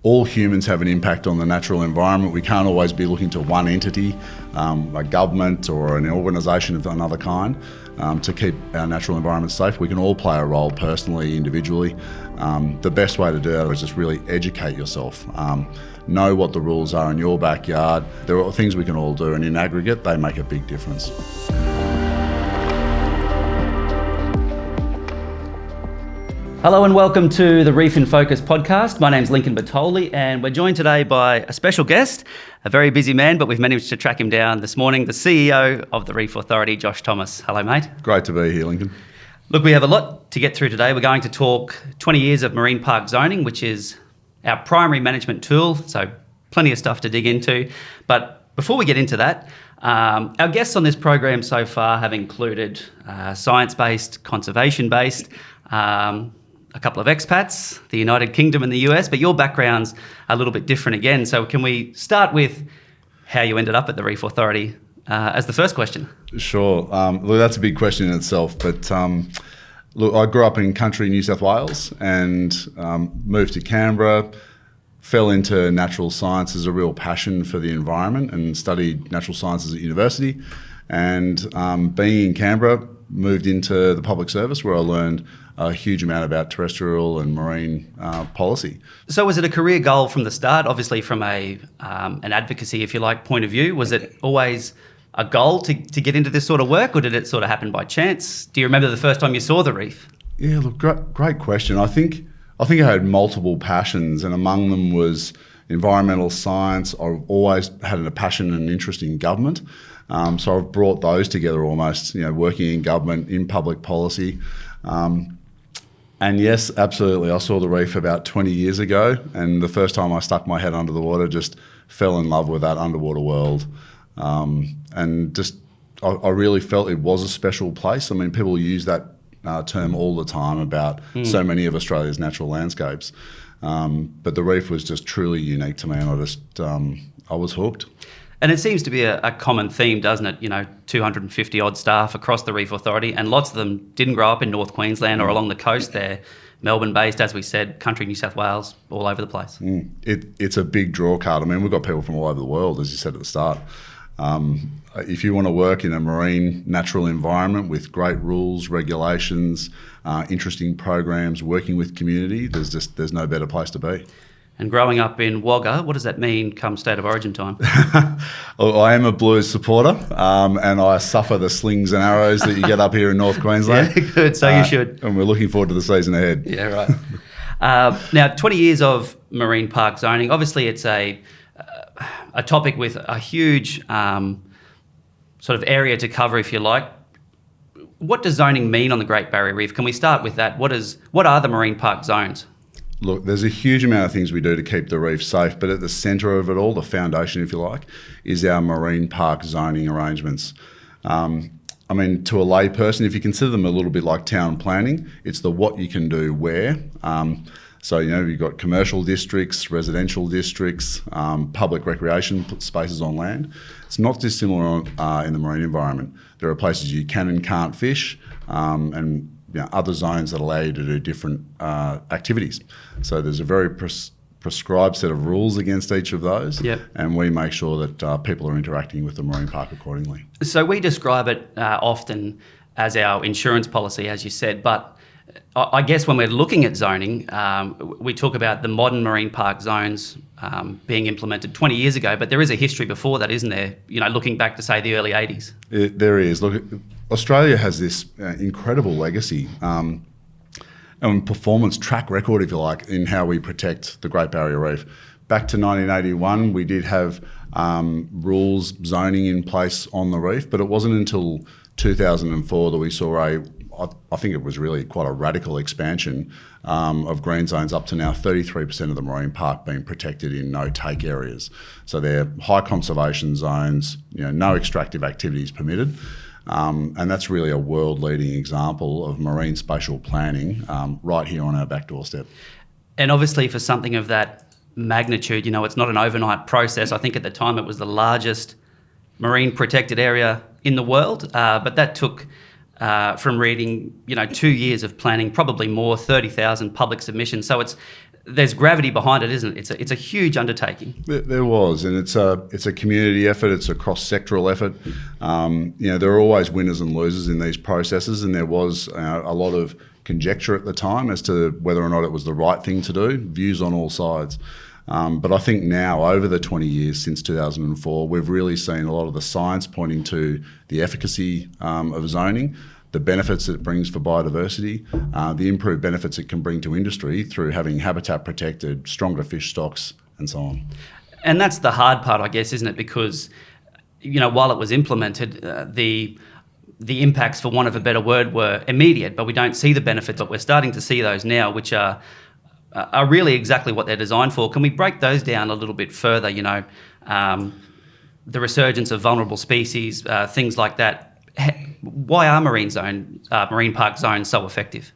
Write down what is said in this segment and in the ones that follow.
all humans have an impact on the natural environment. We can't always be looking to one entity, a government or an organisation of another kind, to keep our natural environment safe. We can all play a role personally, individually. The best way to do that is just really educate yourself. Know what the rules are in your backyard. There are things we can all do, and in aggregate, they make a big difference. Hello and welcome to the Reef in Focus podcast. My name's Lincoln Bertoli and we're joined today by a special guest, a very busy man, but we've managed to track him down this morning, the CEO of the Reef Authority, Josh Thomas. Hello, mate. Great to be here, Lincoln. Look, we have a lot to get through today. We're going to talk 20 years of marine park zoning, which is our primary management tool, so plenty of stuff to dig into. But before we get into that, our guests on this program so far have included science-based, conservation-based, a couple of expats, the United Kingdom and the US, but your background's a little bit different again. So can we start with how you ended up at the Reef Authority as the first question? Sure. Look, that's a big question in itself, but look, I grew up in country New South Wales and moved to Canberra, fell into natural science as a real passion for the environment and studied natural sciences at university. And being in Canberra, moved into the public service where I learned a huge amount about terrestrial and marine policy. So was it a career goal from the start, obviously from an advocacy, if you like, point of view? Was it always a goal to get into this sort of work, or did it sort of happen by chance? Do you remember the first time you saw the reef? Yeah, look, great question. I think I had multiple passions, and among them was environmental science. I've always had a passion and interest in government. So I've brought those together almost, working in government, in public policy. And yes, absolutely, I saw the reef about 20 years ago, and the first time I stuck my head under the water, just fell in love with that underwater world. And just, I really felt it was a special place. I mean, people use that term all the time about so many of Australia's natural landscapes. But the reef was just truly unique to me, and I was hooked. And it seems to be a common theme, doesn't it? 250 odd staff across the Reef Authority, and lots of them didn't grow up in North Queensland or along the coast. They're Melbourne-based, as we said, country New South Wales, all over the place. It's a big draw card. I mean, we've got people from all over the world, as you said at the start. If you want to work in a marine natural environment with great rules, regulations, interesting programs, working with community, there's no better place to be. And growing up in Wagga, what does that mean come State of Origin time? I am a Blues supporter, and I suffer the slings and arrows that you get up here in North Queensland. Yeah, good, so you should. And we're looking forward to the season ahead. Yeah, right. Now, 20 years of marine park zoning, obviously it's a topic with a huge sort of area to cover, if you like. What does zoning mean on the Great Barrier Reef? Can we start with that? What are the marine park zones? Look, there's a huge amount of things we do to keep the reef safe, but at the centre of it all, the foundation, if you like, is our marine park zoning arrangements. I mean, to a lay person, if you consider them a little bit like town planning, it's the what you can do where. So, you've got commercial districts, residential districts, public recreation spaces on land. It's not dissimilar in the marine environment. There are places you can and can't fish, and other zones that allow you to do different activities. So there's a very prescribed set of rules against each of those, and we make sure that people are interacting with the marine park accordingly. So we describe it often as our insurance policy, as you said, but I guess when we're looking at zoning, we talk about the modern marine park zones being implemented 20 years ago, but there is a history before that, isn't there? Looking back to, say, the early 80s. There is. Look, Australia has this incredible legacy and performance track record, if you like, in how we protect the Great Barrier Reef. Back to 1981, we did have rules, zoning in place on the reef, but it wasn't until 2004 that we saw I think it was really quite a radical expansion of green zones, up to now 33% of the marine park being protected in no-take areas. So they're high conservation zones, no extractive activities permitted. And that's really a world-leading example of marine spatial planning right here on our back doorstep. And obviously for something of that magnitude, it's not an overnight process. I think at the time it was the largest marine protected area in the world, but that took from reading, 2 years of planning, probably more, 30,000 public submissions. So there's gravity behind it, isn't it? It's a huge undertaking. There was, and it's a community effort. It's a cross-sectoral effort. There are always winners and losers in these processes, and there was a lot of conjecture at the time as to whether or not it was the right thing to do. Views on all sides. But I think now, over the 20 years since 2004, we've really seen a lot of the science pointing to the efficacy of zoning, the benefits it brings for biodiversity, the improved benefits it can bring to industry through having habitat protected, stronger fish stocks, and so on. And that's the hard part, I guess, isn't it? Because, while it was implemented, the impacts, for want of a better word, were immediate, but we don't see the benefits. But we're starting to see those now, which are really exactly what they're designed for. Can we break those down a little bit further? The resurgence of vulnerable species, things like that. Why are marine park zones so effective?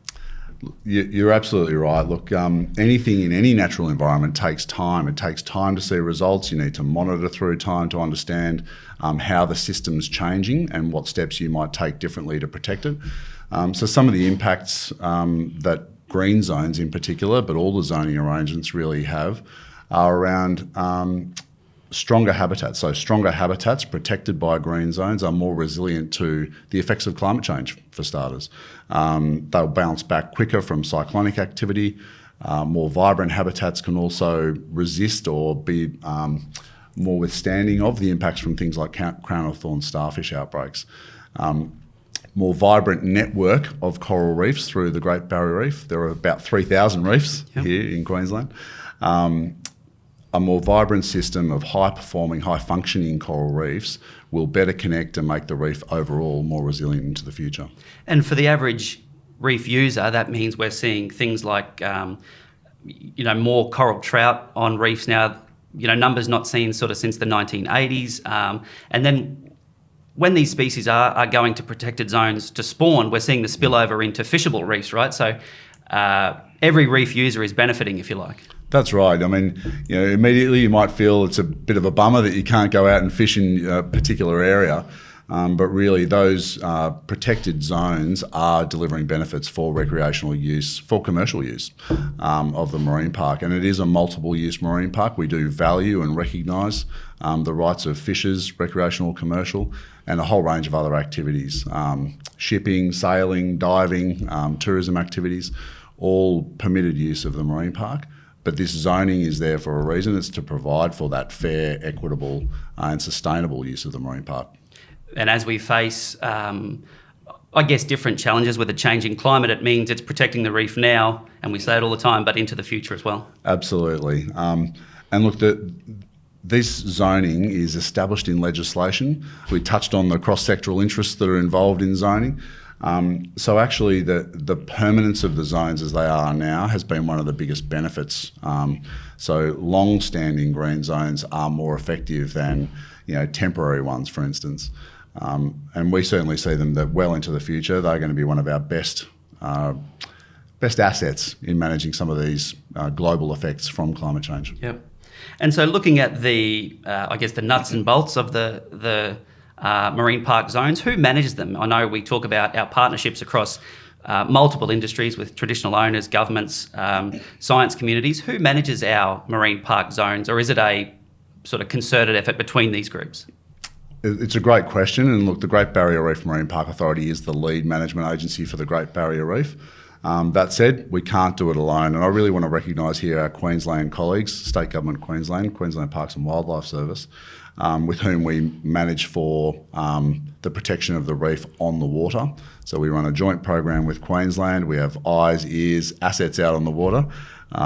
You're absolutely right. Look, anything in any natural environment takes time. It takes time to see results. You need to monitor through time to understand how the system's changing and what steps you might take differently to protect it. So some of the impacts that green zones in particular, but all the zoning arrangements really have, are around stronger habitats. So stronger habitats protected by green zones are more resilient to the effects of climate change, for starters. They'll bounce back quicker from cyclonic activity. More vibrant habitats can also resist or be more withstanding of the impacts from things like crown of thorns starfish outbreaks. More vibrant network of coral reefs through the Great Barrier Reef. There are about 3,000 reefs here in Queensland. A more vibrant system of high-performing, high-functioning coral reefs will better connect and make the reef overall more resilient into the future. And for the average reef user, that means we're seeing things like, more coral trout on reefs now, numbers not seen sort of since the 1980s. And then when these species are going to protected zones to spawn, we're seeing the spillover into fishable reefs, right? So every reef user is benefiting, if you like. That's right. I mean, immediately you might feel it's a bit of a bummer that you can't go out and fish in a particular area, but really those protected zones are delivering benefits for recreational use, for commercial use of the marine park. And it is a multiple use marine park. We do value and recognise the rights of fishers, recreational, commercial, and a whole range of other activities, shipping, sailing, diving, tourism activities, all permitted use of the marine park. But this zoning is there for a reason. It's to provide for that fair, equitable and sustainable use of the marine park. And as we face, different challenges with a changing climate, it means it's protecting the reef now, and we say it all the time, but into the future as well. Absolutely. And look, this zoning is established in legislation. We touched on the cross-sectoral interests that are involved in zoning. So actually the permanence of the zones as they are now has been one of the biggest benefits. So long-standing green zones are more effective than temporary ones, for instance. And we certainly see them that well into the future they're going to be one of our best assets in managing some of these global effects from climate change. Yep. And so looking at the nuts and bolts of the marine park zones, who manages them? I know we talk about our partnerships across multiple industries with traditional owners, governments, science communities. Who manages our marine park zones, or is it a sort of concerted effort between these groups? It's a great question, and look, the Great Barrier Reef Marine Park Authority is the lead management agency for the Great Barrier Reef. That said, we can't do it alone, and I really want to recognise here our Queensland colleagues, State Government Queensland Parks and Wildlife Service, with whom we manage for the protection of the reef on the water. So we run a joint program with Queensland. We have eyes, ears, assets out on the water,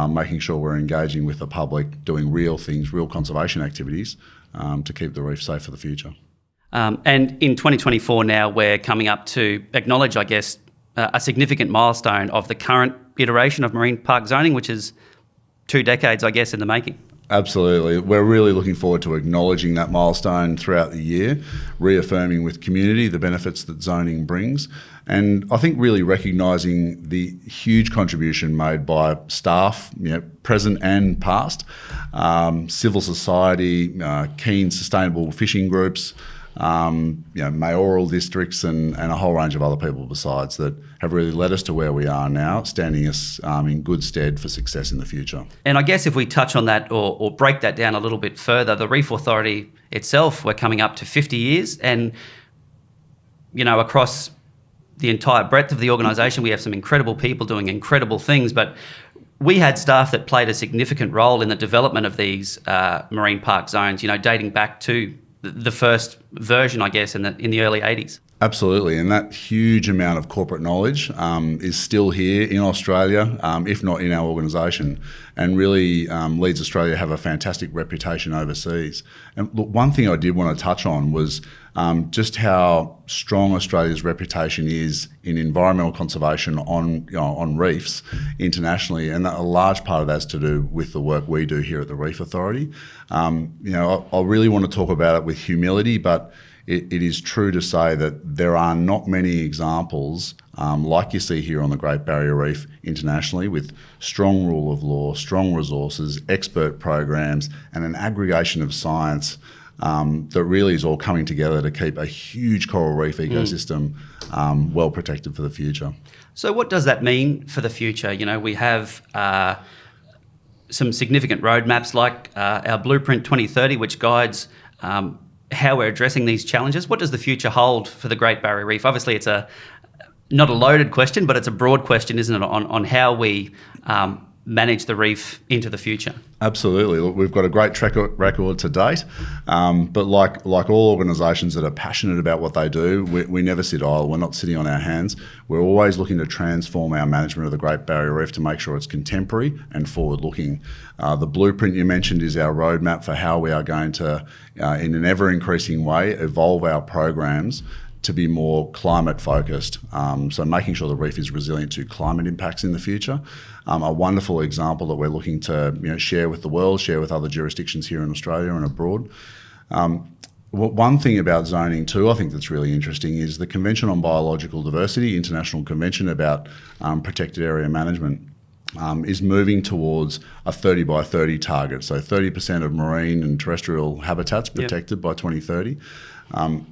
making sure we're engaging with the public, doing real things, real conservation activities to keep the reef safe for the future. And in 2024 now, we're coming up to acknowledge, a significant milestone of the current iteration of marine park zoning, which is 2 decades, in the making. Absolutely. We're really looking forward to acknowledging that milestone throughout the year, reaffirming with community the benefits that zoning brings, and I think really recognising the huge contribution made by staff, present and past, civil society, keen sustainable fishing groups, mayoral districts and a whole range of other people besides that have really led us to where we are now, standing us in good stead for success in the future. And I guess if we touch on that or break that down a little bit further, the Reef Authority itself, we're coming up to 50 years and, across the entire breadth of the organisation, we have some incredible people doing incredible things, but we had staff that played a significant role in the development of these marine park zones, dating back to the first version, I guess, in the early 80s. Absolutely, and that huge amount of corporate knowledge is still here in Australia, if not in our organisation, and really leads Australia to have a fantastic reputation overseas. And look, one thing I did want to touch on was just how strong Australia's reputation is in environmental conservation on reefs internationally, and a large part of that's to do with the work we do here at the Reef Authority. I really want to talk about it with humility, but it is true to say that there are not many examples like you see here on the Great Barrier Reef internationally, with strong rule of law, strong resources, expert programs, and an aggregation of science that really is all coming together to keep a huge coral reef ecosystem well protected for the future. So what does that mean for the future? We have some significant roadmaps like our Blueprint 2030, which guides how we're addressing these challenges. What does the future hold for the Great Barrier Reef? Obviously, it's not a loaded question, but it's a broad question, isn't it, on how we manage the reef into the future? Absolutely. Look, we've got a great track record to date, but like all organisations that are passionate about what they do, we never sit idle. We're not sitting on our hands. We're always looking to transform our management of the Great Barrier Reef to make sure it's contemporary and forward-looking. The blueprint you mentioned is our roadmap for how we are going to, in an ever-increasing way, evolve our programs to be more climate focused, so making sure the reef is resilient to climate impacts in the future. A wonderful example that we're looking to share with the world, share with other jurisdictions here in Australia and abroad. One thing about zoning too, I think that's really interesting, is the Convention on Biological Diversity, International Convention about protected area management, is moving towards a 30 by 30 target, so 30% of marine and terrestrial habitats protected by 2030.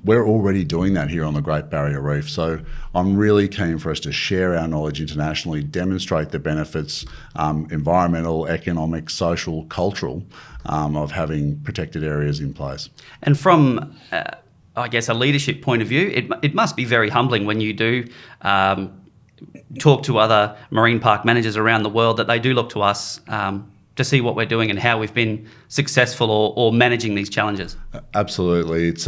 We're already doing that here on the Great Barrier Reef, so I'm really keen for us to share our knowledge internationally, demonstrate the benefits, environmental, economic, social, cultural, of having protected areas in place. And from, I guess, a leadership point of view, it must be very humbling when you do talk to other marine park managers around the world, that they do look to us to see what we're doing and how we've been successful or managing these challenges. Absolutely. It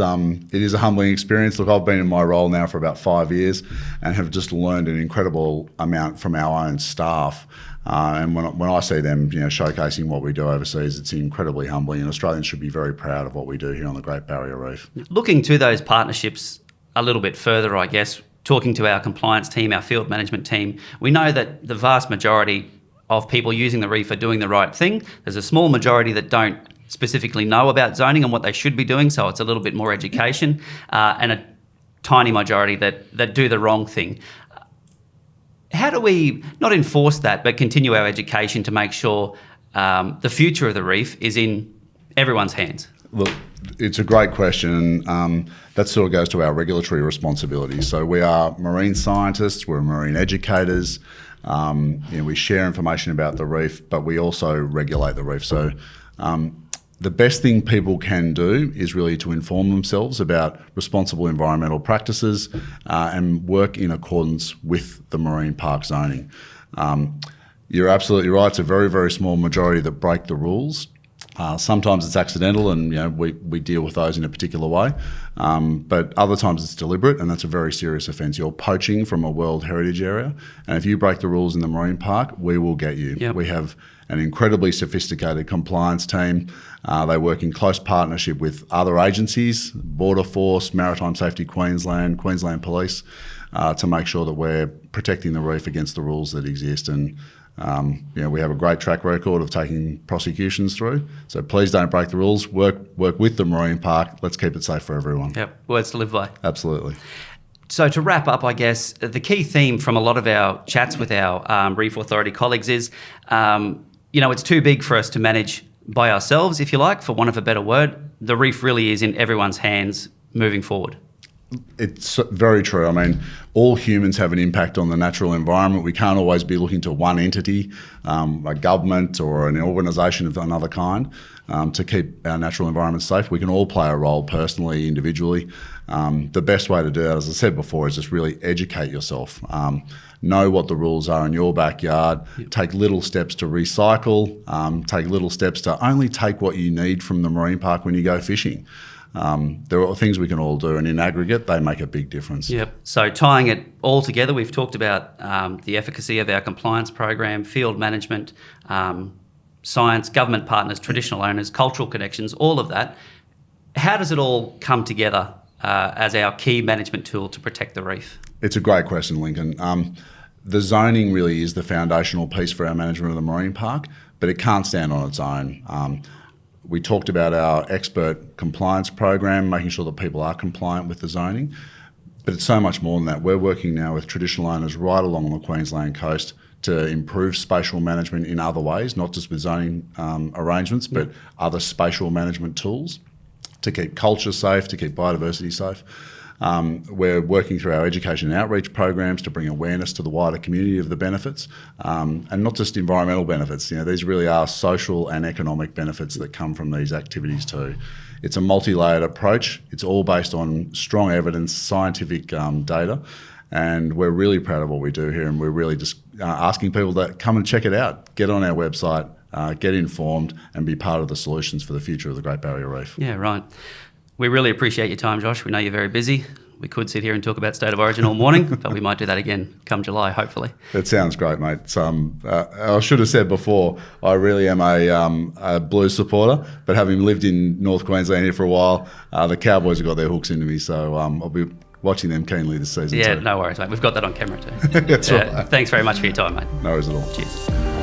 is a humbling experience. Look, I've been in my role now for about 5 years and have just learned an incredible amount from our own staff. And when I see them showcasing what we do overseas, it's incredibly humbling, and Australians should be very proud of what we do here on the Great Barrier Reef. Looking to those partnerships a little bit further, I guess, talking to our compliance team, our field management team, we know that the vast majority of people using the reef are doing the right thing. There's a small majority that don't specifically know about zoning and what they should be doing, so it's a little bit more education, and a tiny majority that do the wrong thing. How do we not enforce that, but continue our education to make sure the future of the reef is in everyone's hands? Look, it's a great question, and that sort of goes to our regulatory responsibility. So we are marine scientists, we're marine educators, we share information about the reef, but we also regulate the reef. So the best thing people can do is really to inform themselves about responsible environmental practices and work in accordance with the marine park zoning. You're absolutely right, it's a very, very small majority that break the rules. Sometimes it's accidental, and we deal with those in a particular way. But other times it's deliberate, and that's a very serious offence. You're poaching from a World Heritage Area, and if you break the rules in the marine park, we will get you. Yep. We have an incredibly sophisticated compliance team. They work in close partnership with other agencies, Border Force, Maritime Safety Queensland, Queensland Police, to make sure that we're protecting the reef against the rules that exist. And we have a great track record of taking prosecutions through. So please don't break the rules. Work with the marine park. Let's keep it safe for everyone. Yep, words to live by. Absolutely. So to wrap up, I guess, the key theme from a lot of our chats with our Reef Authority colleagues is, it's too big for us to manage by ourselves, if you like, for want of a better word. The reef really is in everyone's hands, moving forward? It's very true. I mean, all humans have an impact on the natural environment. We can't always be looking to one entity, a government or an organisation of another kind, to keep our natural environment safe. We can all play a role personally, individually. The best way to do that, as I said before, is just really educate yourself. Know what the rules are in your backyard. Yep. Take little steps to recycle. Take little steps to only take what you need from the marine park when you go fishing. There are things we can all do, and in aggregate, they make a big difference. Yep. So tying it all together, we've talked about the efficacy of our compliance program, field management, science, government partners, traditional owners, cultural connections, all of that. How does it all come together as our key management tool to protect the reef? It's a great question, Lincoln. The zoning really is the foundational piece for our management of the marine park, but it can't stand on its own. We talked about our expert compliance program, making sure that people are compliant with the zoning, but it's so much more than that. We're working now with traditional owners right along the Queensland coast to improve spatial management in other ways, not just with zoning arrangements, but other spatial management tools to keep culture safe, to keep biodiversity safe. We're working through our education and outreach programs to bring awareness to the wider community of the benefits, and not just environmental benefits. These really are social and economic benefits that come from these activities too. It's a multi-layered approach. It's all based on strong evidence, scientific data, and we're really proud of what we do here, and we're really just asking people to come and check it out. Get on our website, get informed, and be part of the solutions for the future of the Great Barrier Reef. Yeah, right. We really appreciate your time, Josh. We know you're very busy. We could sit here and talk about State of Origin all morning, but we might do that again come July, hopefully. That sounds great, mate. I should have said before, I really am a Blues supporter, but having lived in North Queensland here for a while, the Cowboys have got their hooks into me, so I'll be watching them keenly this season too. Yeah, no worries, mate. We've got that on camera too. That's right. Thanks very much for your time, mate. No worries at all. Cheers.